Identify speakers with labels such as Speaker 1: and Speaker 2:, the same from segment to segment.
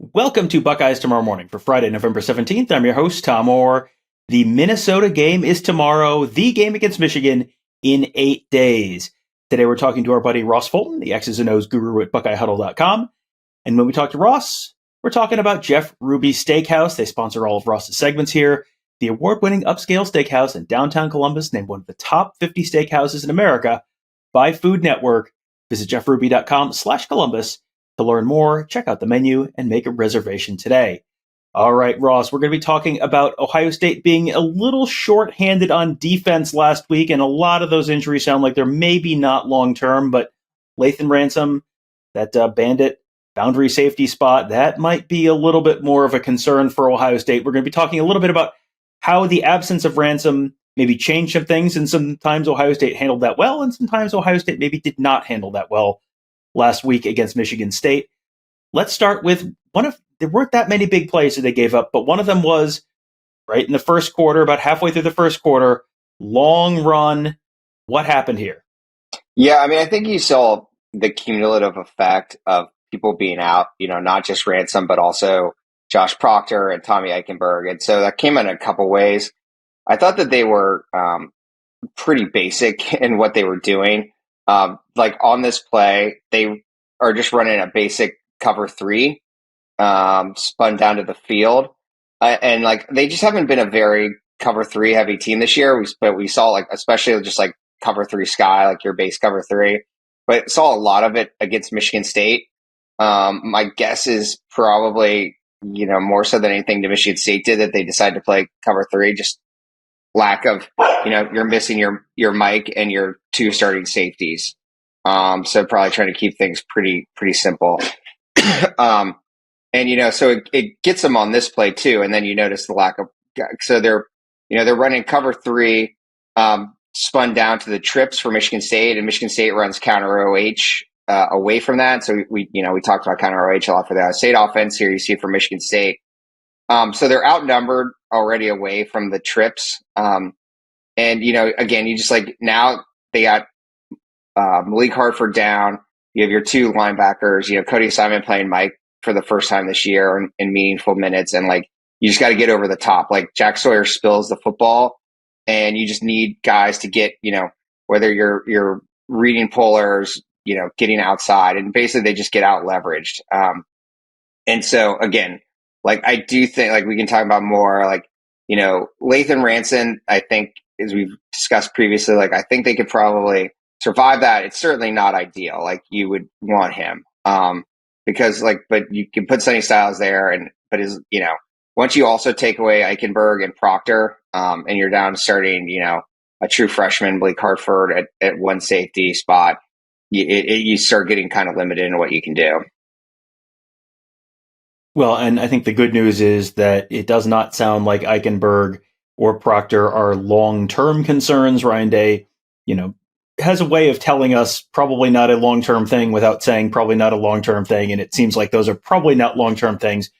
Speaker 1: Welcome to Buckeyes Tomorrow Morning for Friday, November 17th. I'm your host, Tom Orr. The Minnesota game is tomorrow, the game against Michigan in 8 days. Today we're talking to our buddy Ross Fulton, the X's and O's guru at BuckeyeHuddle.com. And when we talk to Ross, we're talking about Jeff Ruby's Steakhouse. They sponsor all of Ross's segments here. The award-winning upscale steakhouse in downtown Columbus, named one of the top 50 steakhouses in America by Food Network. Visit jeffruby.com/Columbus to learn more. Check out the menu and make a reservation today. All right, Ross, we're going to be talking about Ohio State being a little short-handed on defense last week, and a lot of those injuries sound like they're maybe not long-term, but Lathan Ransom, that bandit boundary safety spot, that might be a little bit more of a concern for Ohio State. We're going to be talking a little bit about how the absence of Ransom maybe changed some things, and sometimes Ohio State handled that well, and sometimes Ohio State maybe did not handle that well last week against Michigan State. Let's start with there weren't that many big plays that they gave up, but one of them was right in the first quarter, about halfway through the first quarter, long run. What happened here?
Speaker 2: Yeah, I think you saw the cumulative effect of people being out, not just Ransom, but also Josh Proctor and Tommy Eichenberg. And so that came in a couple ways. I thought that they were pretty basic in what they were doing. Like on this play, they are just running a basic cover three, spun down to the field. And like, they just haven't been a very cover three heavy team this year. But we saw especially just like cover three sky, like your base cover three, but saw a lot of it against Michigan State. My guess is probably, more so than anything the Michigan State did, that they decided to play cover three, just lack of, you're missing your Mike and your two starting safeties. So probably trying to keep things pretty simple. And, so it gets them on this play too. And then you notice the lack of, so they're running cover three, spun down to the trips for Michigan State, and Michigan State runs counter OH away from that. So we talked about counter OH a lot for the Ohio State offense. Here you see it for Michigan State. So they're outnumbered already away from the trips. And, again, you just now they got Malik Hartford down. You have your two linebackers, Cody Simon playing Mike for the first time this year in meaningful minutes. And you just got to get over the top. Jack Sawyer spills the football, and you just need guys to get, whether you're reading pullers, getting outside, and basically they just get out leveraged. And so again, I do think we can talk about more Lathan Ransom, I think, as we've discussed previously, I think they could probably survive that. It's certainly not ideal. You would want him. Because but you can put Sonny Styles there, but once you also take away Eichenberg and Proctor, and you're down to starting, a true freshman, Blake Hartford at one safety spot, you start getting kind of limited in what you can do.
Speaker 1: Well, and I think the good news is that it does not sound like Eichenberg or Proctor are long-term concerns. Ryan Day, has a way of telling us probably not a long-term thing without saying probably not a long-term thing, and it seems like those are probably not long-term things.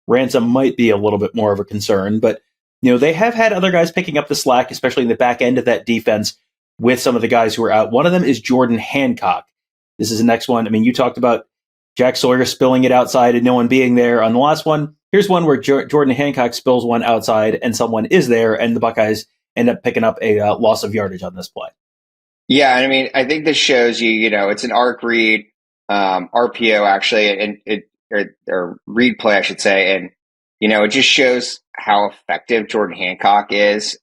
Speaker 1: Ransom might be a little bit more of a concern, but they have had other guys picking up the slack, especially in the back end of that defense with some of the guys who are out. One of them is Jordan Hancock. This is the next one. You talked about Jack Sawyer spilling it outside and no one being there. On the last one, here's one where Jordan Hancock spills one outside and someone is there, and the Buckeyes end up picking up a loss of yardage on this play.
Speaker 2: Yeah, I think this shows you, it's an arc read, RPO actually, and or read play, I should say. And, it just shows how effective Jordan Hancock is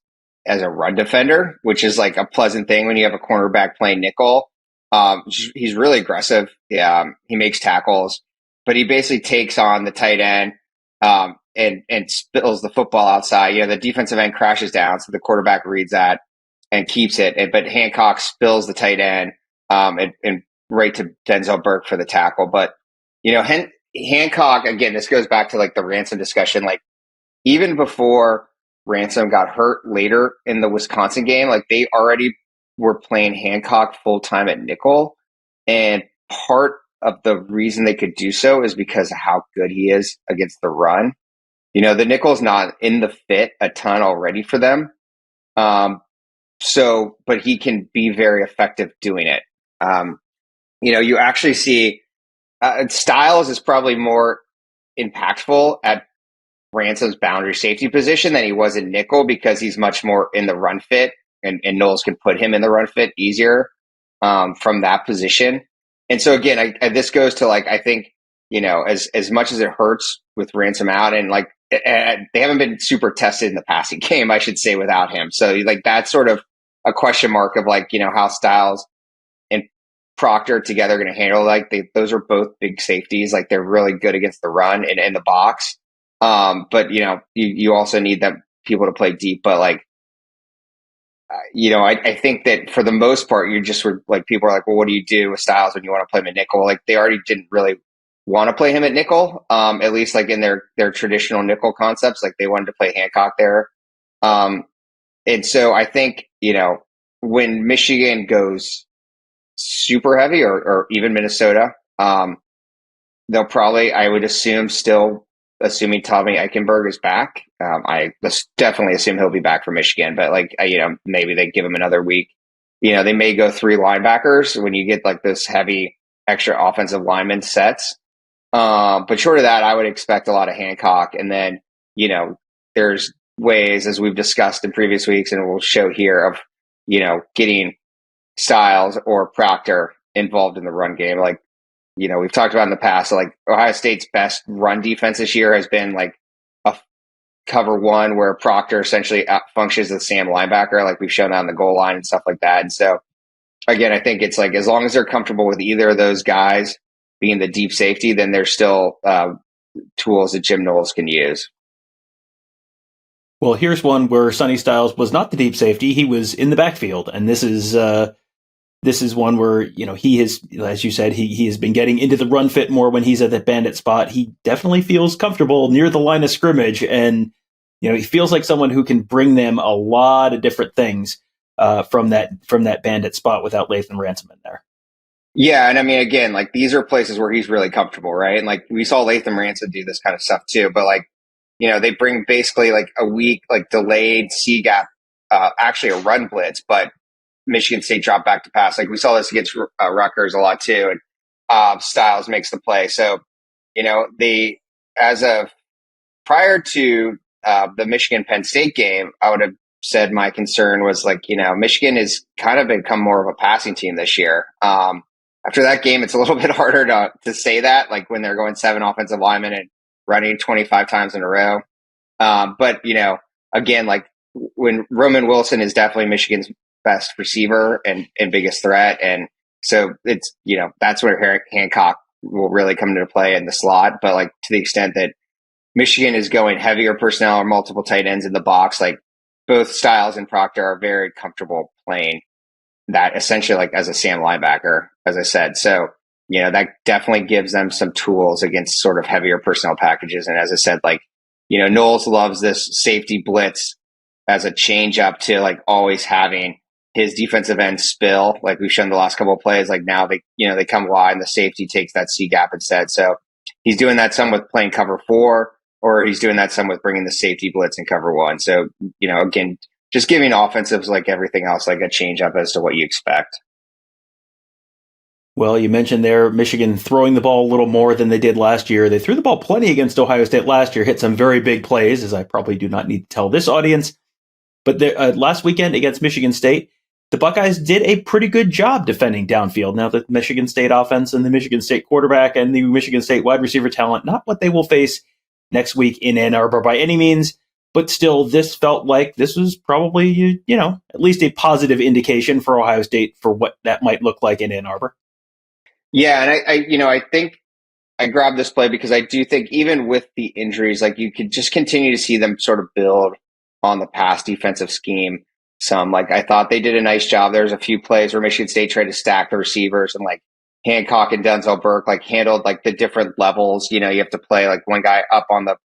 Speaker 2: as a run defender, which is a pleasant thing when you have a cornerback playing nickel. He's really aggressive. Yeah, he makes tackles, but he basically takes on the tight end, and spills the football outside. The defensive end crashes down, so the quarterback reads that and keeps it. But Hancock spills the tight end, and right to Denzel Burke for the tackle. But, Hancock, again, this goes back to the Ransom discussion. Even before Ransom got hurt later in the Wisconsin game, they already were playing Hancock full time at nickel. And part of the reason they could do so is because of how good he is against the run. The nickel's not in the fit a ton already for them. But he can be very effective doing it. You actually see Styles is probably more impactful at Ransom's boundary safety position than he was in nickel, because he's much more in the run fit, and Knowles can put him in the run fit easier from that position. And so again, this goes to like, I think, as much as it hurts with Ransom out, and like they haven't been super tested in the passing game, I should say, without him. So like that's sort of a question mark of like, how Styles and Proctor together are going to handle, like those are both big safeties. Like they're really good against the run and in the box. But you also need them people to play deep. But like, I think that for the most part, you just were like, people are like, well, what do you do with Styles when you want to play him at nickel? Like they already didn't really want to play him at nickel. At least like in their traditional nickel concepts, like they wanted to play Hancock there. And so I think, when Michigan goes super heavy, or even Minnesota, they'll probably, I would assume, still assuming Tommy Eichenberg is back. I definitely assume he'll be back for Michigan, but like, maybe they give him another week. They may go 3 linebackers when you get like this heavy extra offensive lineman sets. But short of that, I would expect a lot of Hancock. And then, there's ways, as we've discussed in previous weeks, and we'll show here, of, getting Styles or Proctor involved in the run game. Like, we've talked about in the past, like Ohio State's best run defense this year has been like a cover one where Proctor essentially functions as a Sam linebacker. Like we've shown that on the goal line and stuff like that. And so again, I think it's like, as long as they're comfortable with either of those guys being the deep safety, then there's still tools that Jim Knowles can use.
Speaker 1: Well, here's one where Sonny Styles was not the deep safety. He was in the backfield. And this is one where, he has, as you said, he has been getting into the run fit more when he's at that bandit spot. He definitely feels comfortable near the line of scrimmage. And, he feels like someone who can bring them a lot of different things from that bandit spot without Lathan Ransom in there.
Speaker 2: Yeah. And I mean, again, like these are places where he's really comfortable, right? And like we saw Lathan Ransom do this kind of stuff too, but like, they bring basically like a week, like delayed C gap, actually a run blitz, but Michigan State dropped back to pass. Like we saw this against Rutgers a lot too. And Styles makes the play. So, as of prior to the Michigan Penn State game, I would have said my concern was like, Michigan has kind of become more of a passing team this year. After that game, it's a little bit harder to say that, like when they're going 7 offensive linemen and running 25 times in a row. But, again, like when Roman Wilson is definitely Michigan's best receiver and biggest threat. And so it's, that's where Hancock will really come into play in the slot. But like to the extent that Michigan is going heavier personnel or multiple tight ends in the box, like both Styles and Proctor are very comfortable playing that essentially like as a Sam linebacker, as I said. So, that definitely gives them some tools against sort of heavier personnel packages. And as I said, like, Knowles loves this safety blitz as a change up to like always having his defensive end spill. Like we've shown the last couple of plays, like now they come wide and the safety takes that C gap instead. So he's doing that some with playing cover 4, or he's doing that some with bringing the safety blitz in cover 1. So, again, just giving offensives like everything else, like a change up as to what you expect.
Speaker 1: Well, you mentioned there Michigan throwing the ball a little more than they did last year. They threw the ball plenty against Ohio State last year, hit some very big plays, as I probably do not need to tell this audience. But last weekend against Michigan State, the Buckeyes did a pretty good job defending downfield. Now, the Michigan State offense and the Michigan State quarterback and the Michigan State wide receiver talent, not what they will face next week in Ann Arbor by any means. But still, this felt like this was probably, at least a positive indication for Ohio State for what that might look like in Ann Arbor.
Speaker 2: Yeah, and I think I grabbed this play because I do think even with the injuries, like you could just continue to see them sort of build on the pass defensive scheme some. Like I thought they did a nice job. There's a few plays where Michigan State tried to stack the receivers, and like Hancock and Denzel Burke like handled like the different levels. You have to play like one guy up on the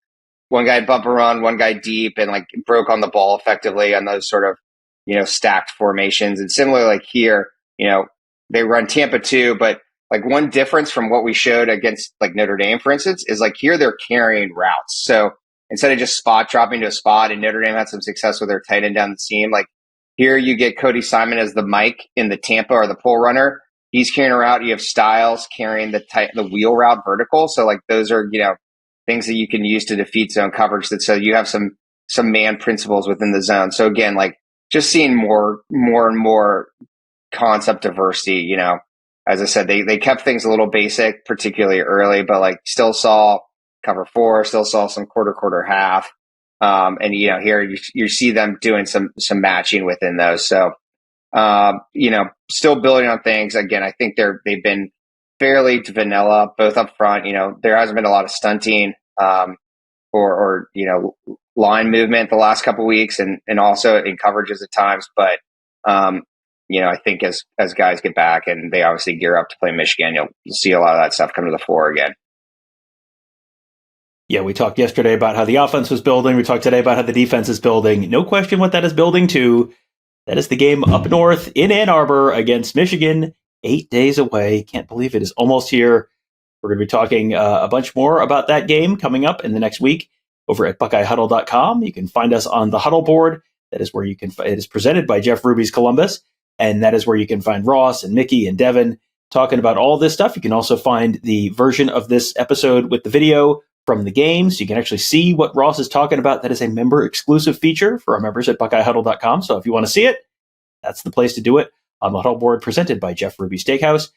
Speaker 2: one guy bump and run, one guy deep, and like broke on the ball effectively on those sort of stacked formations. And similarly, like here, they run Tampa too, but like one difference from what we showed against like Notre Dame, for instance, is like here they're carrying routes. So instead of just spot dropping to a spot, and Notre Dame had some success with their tight end down the seam, like here you get Cody Simon as the Mike in the Tampa or the pull runner. He's carrying a route. You have Styles carrying the wheel route vertical. So like those are, things that you can use to defeat zone coverage. That so you have some man principles within the zone. So again, like just seeing more and more concept diversity. You know, as I said, they kept things a little basic, particularly early, but like still saw cover 4, still saw some quarter half. And you know, here you see them doing some matching within those. So you know, still building on things. Again, I think they've been fairly vanilla, both up front. You know, there hasn't been a lot of stunting or you know, line movement the last couple of weeks, and also in coverages at times. But you know, I think as guys get back and they obviously gear up to play Michigan, you'll see a lot of that stuff come to the fore again.
Speaker 1: Yeah, we talked yesterday about how the offense was building. We talked today about how the defense is building. No question what that is building to. That is the game up north in Ann Arbor against Michigan, 8 days away. Can't believe it is almost here. We're going to be talking a bunch more about that game coming up in the next week over at BuckeyeHuddle.com. You can find us on the Huddle board. That is where you can. It is presented by Jeff Ruby's Columbus, and that is where you can find Ross and Mickey and Devin talking about all this stuff. You can also find the version of this episode with the video from the game, so you can actually see what Ross is talking about. That is a member-exclusive feature for our members at BuckeyeHuddle.com. So if you want to see it, that's the place to do it on the Huddle board presented by Jeff Ruby Steakhouse.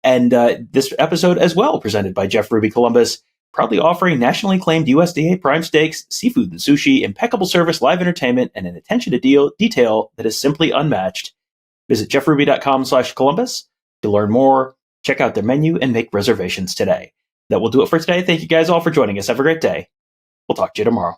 Speaker 1: And this episode as well presented by Jeff Ruby Columbus, proudly offering nationally acclaimed USDA prime steaks, seafood and sushi, impeccable service, live entertainment, and an attention to detail that is simply unmatched. Visit jeffruby.com/Columbus to learn more, check out their menu, and make reservations today. That will do it for today. Thank you guys all for joining us. Have a great day. We'll talk to you tomorrow.